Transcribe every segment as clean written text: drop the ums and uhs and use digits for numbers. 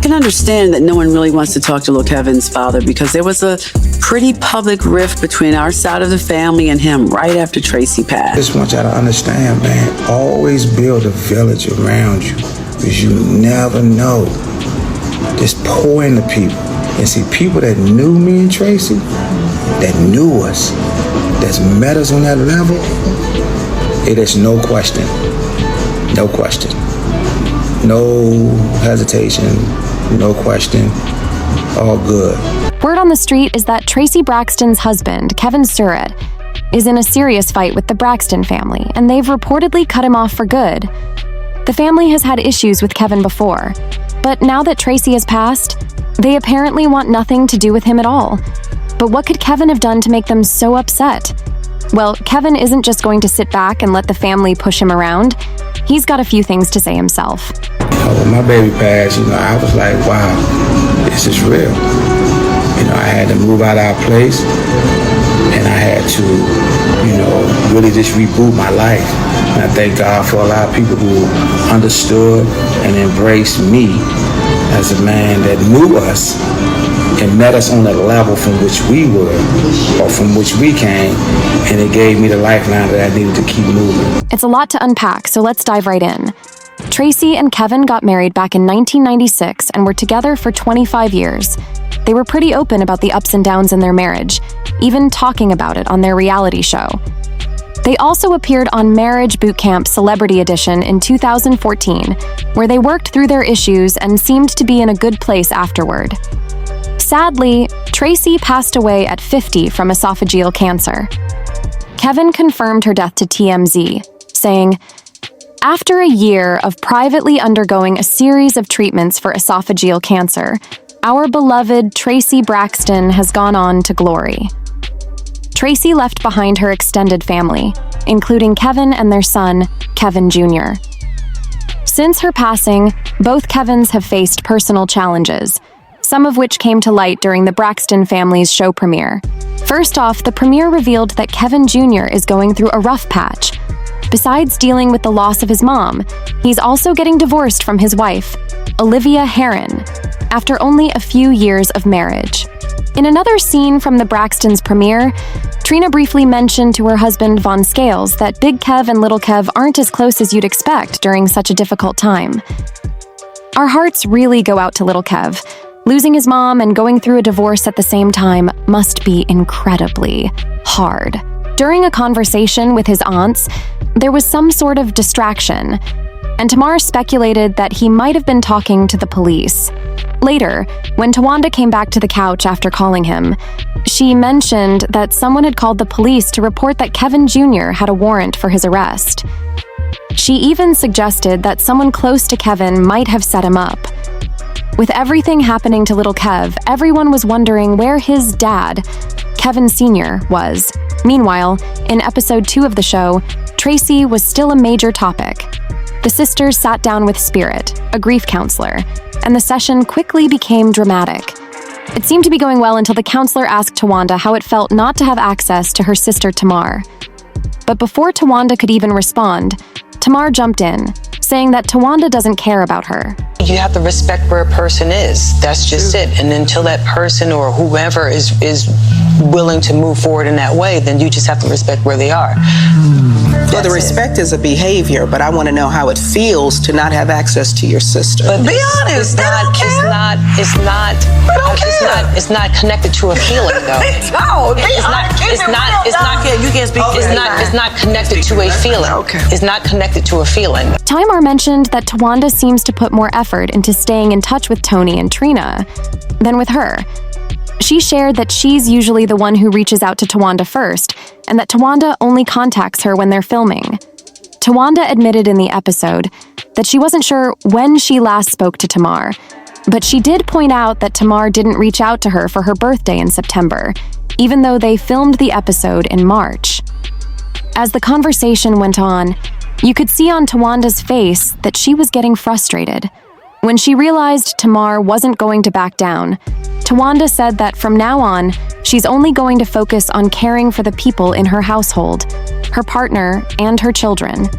can understand that no one really wants to talk to little Kevin's father because there was a pretty public rift between our side of the family and him right after Traci passed. I just want y'all to understand, man, always build a village around you because you never know. Just pour into people. And see, people that knew me and Traci, that knew us, that's met us on that level, it is no question. No question. No hesitation. No question. All good. Word on the street is that Traci Braxton's husband, Kevin Surratt, is in a serious fight with the Braxton family, and they've reportedly cut him off for good. The family has had issues with Kevin before, but now that Traci has passed, they apparently want nothing to do with him at all. But what could Kevin have done to make them so upset? Well, Kevin isn't just going to sit back and let the family push him around. He's got a few things to say himself. When my baby passed, I was like, wow, this is real. I had to move out of our place, and I had to, really just reboot my life. And I thank God for a lot of people who understood and embraced me as a man that knew us and met us on the level from which we were, or from which we came, and it gave me the lifeline that I needed to keep moving. It's a lot to unpack, so let's dive right in. Traci and Kevin got married back in 1996 and were together for 25 years. They were pretty open about the ups and downs in their marriage, even talking about it on their reality show. They also appeared on Marriage Boot Camp Celebrity Edition in 2014, where they worked through their issues and seemed to be in a good place afterward. Sadly, Traci passed away at 50 from esophageal cancer. Kevin confirmed her death to TMZ, saying, "After a year of privately undergoing a series of treatments for esophageal cancer, our beloved Traci Braxton has gone on to glory." Traci left behind her extended family, including Kevin and their son, Kevin Jr. Since her passing, both Kevins have faced personal challenges, some of which came to light during the Braxton family's show premiere. First off, the premiere revealed that Kevin Jr. is going through a rough patch. Besides dealing with the loss of his mom, he's also getting divorced from his wife, Olivia Herron, after only a few years of marriage. In another scene from the Braxtons' premiere, Trina briefly mentioned to her husband Von Scales that Big Kev and Little Kev aren't as close as you'd expect during such a difficult time. Our hearts really go out to Little Kev. Losing his mom and going through a divorce at the same time must be incredibly hard. During a conversation with his aunts, there was some sort of distraction, and Tamar speculated that he might have been talking to the police. Later, when Tawanda came back to the couch after calling him, she mentioned that someone had called the police to report that Kevin Jr. had a warrant for his arrest. She even suggested that someone close to Kevin might have set him up. With everything happening to little Kev, everyone was wondering where his dad, Kevin Sr., was. Meanwhile, in episode 2 of the show, Traci was still a major topic. The sisters sat down with Spirit, a grief counselor, and the session quickly became dramatic. It seemed to be going well until the counselor asked Tawanda how it felt not to have access to her sister Tamar. But before Tawanda could even respond, Tamar jumped in, saying that Tawanda doesn't care about her. You have to respect where a person is. That's just it. And until that person or whoever is willing to move forward in that way, then you just have to respect where they are. Well, the respect is a behavior, but I want to know how it feels to not have access to your sister. But be honest, it's not connected to a feeling though. No, it's not connected to a feeling. Okay. It's not connected to a feeling. Tamar mentioned that Tawanda seems to put more effort into staying in touch with Tony and Trina than with her. She shared that she's usually the one who reaches out to Tawanda first, and that Tawanda only contacts her when they're filming. Tawanda admitted in the episode that she wasn't sure when she last spoke to Tamar, but she did point out that Tamar didn't reach out to her for her birthday in September, even though they filmed the episode in March. As the conversation went on, you could see on Tawanda's face that she was getting frustrated. When she realized Tamar wasn't going to back down, Tawanda said that from now on, she's only going to focus on caring for the people in her household, her partner, and her children.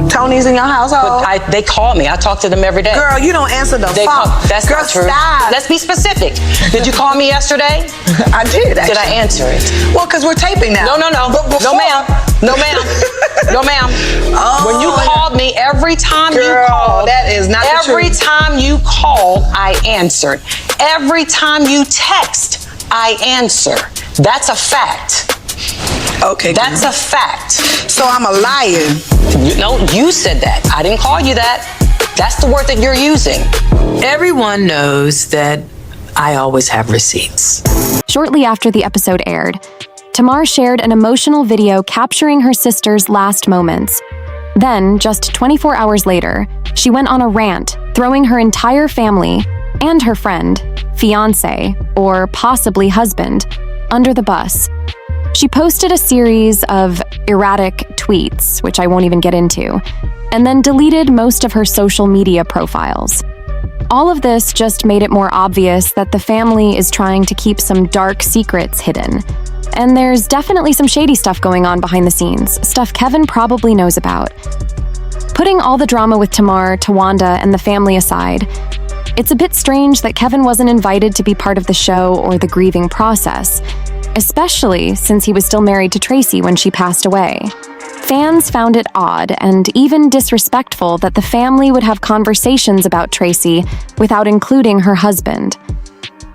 Tony's in your household? But they call me. I talk to them every day. Girl, you don't answer the phone. That's Girl, not true. Stop. Let's be specific. Did you call me yesterday? I did, actually. Did I answer it? Well, because we're taping now. No. But before... No, ma'am. No, ma'am. No, ma'am. Oh, when you called me, every time girl, you called, that is not the every truth. time you called, I answered. Every time you text, I answer. That's a fact. Okay. That's a fact. So I'm a liar. No, you said that. I didn't call you that. That's the word that you're using. Everyone knows that I always have receipts. Shortly after the episode aired, Tamar shared an emotional video capturing her sister's last moments. Then, just 24 hours later, she went on a rant, throwing her entire family and her friend, fiancé, or possibly husband, under the bus. She posted a series of erratic tweets, which I won't even get into, and then deleted most of her social media profiles. All of this just made it more obvious that the family is trying to keep some dark secrets hidden. And there's definitely some shady stuff going on behind the scenes, stuff Kevin probably knows about. Putting all the drama with Tamar, Tawanda, and the family aside, it's a bit strange that Kevin wasn't invited to be part of the show or the grieving process, especially since he was still married to Traci when she passed away. Fans found it odd and even disrespectful that the family would have conversations about Traci without including her husband.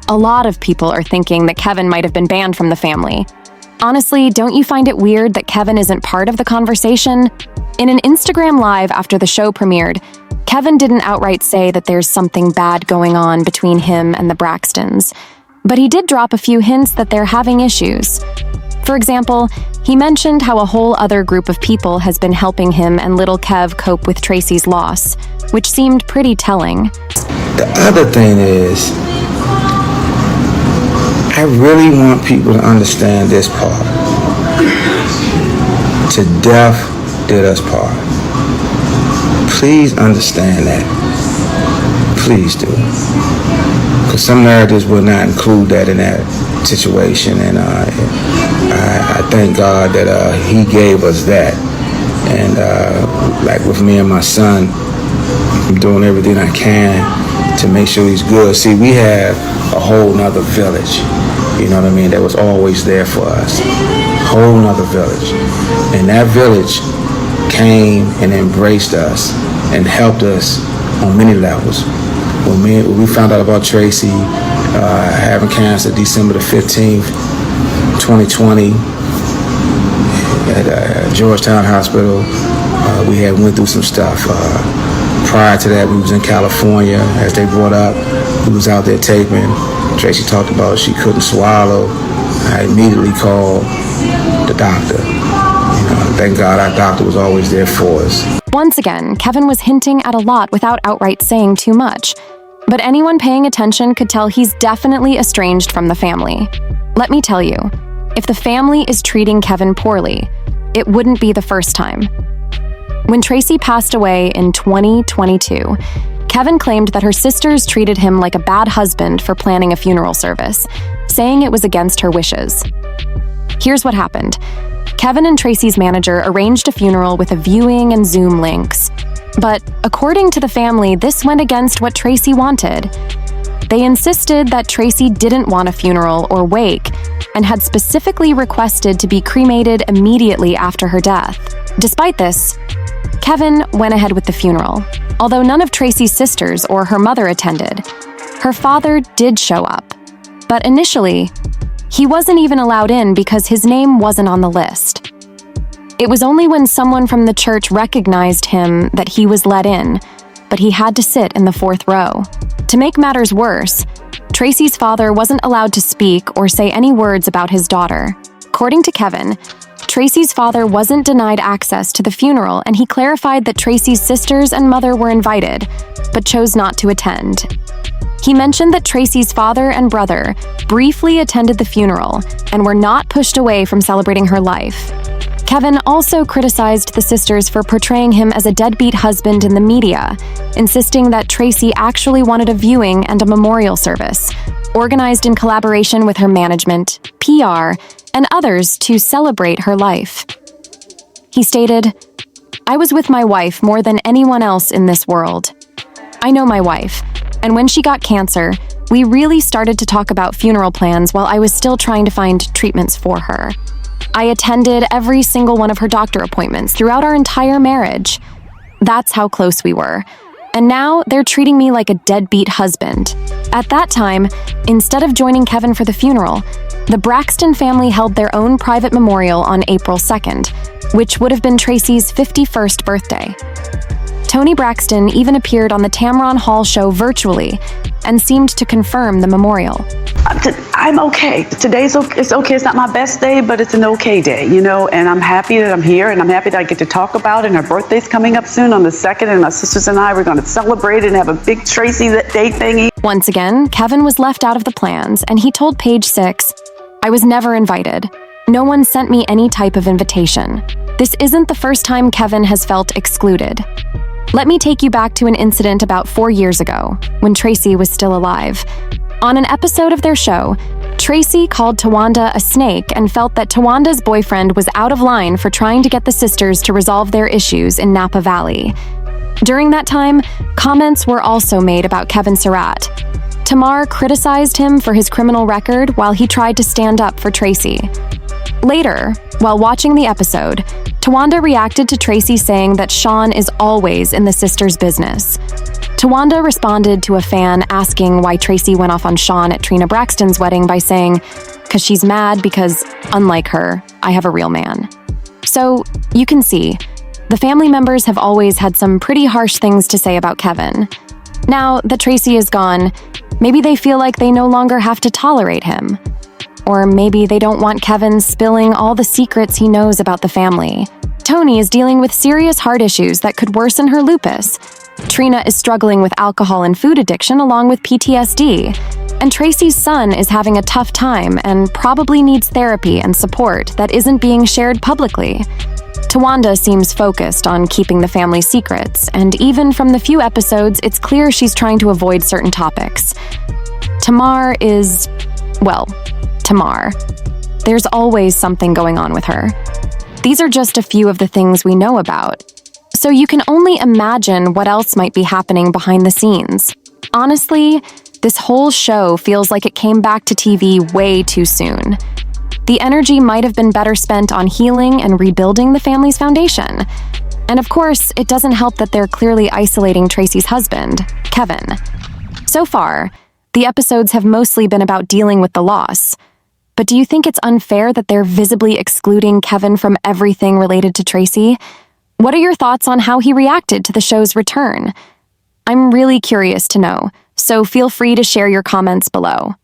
A lot of people are thinking that Kevin might have been banned from the family. Honestly, don't you find it weird that Kevin isn't part of the conversation? In an Instagram Live after the show premiered, Kevin didn't outright say that there's something bad going on between him and the Braxtons, but he did drop a few hints that they're having issues. For example, he mentioned how a whole other group of people has been helping him and little Kev cope with Traci's loss, which seemed pretty telling. The other thing is, I really want people to understand this part. To death did us part. Please understand that. Please do. Because some narratives will not include that in that situation, and I thank God that He gave us that. And like with me and my son, I'm doing everything I can to make sure he's good. See, we have a whole nother village, you know what I mean, that was always there for us. Whole nother village. And that village came and embraced us and helped us on many levels. When we found out about Traci having cancer December the 15th, 2020, at Georgetown Hospital, we had went through some stuff. Prior to that, we was in California, as they brought up. We was out there taping. Traci talked about she couldn't swallow. I immediately called the doctor. Thank God our doctor was always there for us. Once again, Kevin was hinting at a lot without outright saying too much. But anyone paying attention could tell he's definitely estranged from the family. Let me tell you, if the family is treating Kevin poorly, it wouldn't be the first time. When Traci passed away in 2022, Kevin claimed that her sisters treated him like a bad husband for planning a funeral service, saying it was against her wishes. Here's what happened. Kevin and Traci's manager arranged a funeral with a viewing and Zoom links. But according to the family, this went against what Traci wanted. They insisted that Traci didn't want a funeral or wake and had specifically requested to be cremated immediately after her death. Despite this, Kevin went ahead with the funeral. Although none of Traci's sisters or her mother attended, her father did show up. But initially, he wasn't even allowed in because his name wasn't on the list. It was only when someone from the church recognized him that he was let in, but he had to sit in the fourth row. To make matters worse, Traci's father wasn't allowed to speak or say any words about his daughter. According to Kevin, Traci's father wasn't denied access to the funeral, and he clarified that Traci's sisters and mother were invited, but chose not to attend. He mentioned that Traci's father and brother briefly attended the funeral and were not pushed away from celebrating her life. Kevin also criticized the sisters for portraying him as a deadbeat husband in the media, insisting that Traci actually wanted a viewing and a memorial service, organized in collaboration with her management, PR, and others to celebrate her life. He stated, I was with my wife more than anyone else in this world. I know my wife, and when she got cancer, we really started to talk about funeral plans while I was still trying to find treatments for her. I attended every single one of her doctor appointments throughout our entire marriage. That's how close we were. And now they're treating me like a deadbeat husband. At that time, instead of joining Kevin for the funeral, the Braxton family held their own private memorial on April 2nd, which would have been Traci's 51st birthday. Toni Braxton even appeared on the Tamron Hall show virtually and seemed to confirm the memorial. I'm okay. Today's okay. It's okay. It's not my best day, but it's an okay day, and I'm happy that I'm here, and I'm happy that I get to talk about it. And her birthday's coming up soon on the 2nd, and my sisters and I, we're going to celebrate and have a big Traci Day thingy. Once again, Kevin was left out of the plans, and he told Page Six, "I was never invited. No one sent me any type of invitation. This isn't the first time Kevin has felt excluded. Let me take you back to an incident about 4 years ago, when Traci was still alive. On an episode of their show, Traci called Tawanda a snake and felt that Tawanda's boyfriend was out of line for trying to get the sisters to resolve their issues in Napa Valley. During that time, comments were also made about Kevin Surratt. Tamar criticized him for his criminal record while he tried to stand up for Traci. Later, while watching the episode, Tawanda reacted to Traci saying that Sean is always in the sisters' business. Tawanda responded to a fan asking why Traci went off on Sean at Trina Braxton's wedding by saying, "'Cause she's mad because, unlike her, I have a real man." So, you can see, the family members have always had some pretty harsh things to say about Kevin. Now that Traci is gone, maybe they feel like they no longer have to tolerate him. Or maybe they don't want Kevin spilling all the secrets he knows about the family. Toni is dealing with serious heart issues that could worsen her lupus. Trina is struggling with alcohol and food addiction along with PTSD. And Traci's son is having a tough time and probably needs therapy and support that isn't being shared publicly. Tawanda seems focused on keeping the family's secrets, and even from the few episodes, it's clear she's trying to avoid certain topics. Tamar is, well, Tamar. There's always something going on with her. These are just a few of the things we know about. So you can only imagine what else might be happening behind the scenes. Honestly, this whole show feels like it came back to TV way too soon. The energy might have been better spent on healing and rebuilding the family's foundation. And of course, it doesn't help that they're clearly isolating Traci's husband, Kevin. So far, the episodes have mostly been about dealing with the loss. But do you think it's unfair that they're visibly excluding Kevin from everything related to Traci? What are your thoughts on how he reacted to the show's return? I'm really curious to know, so feel free to share your comments below.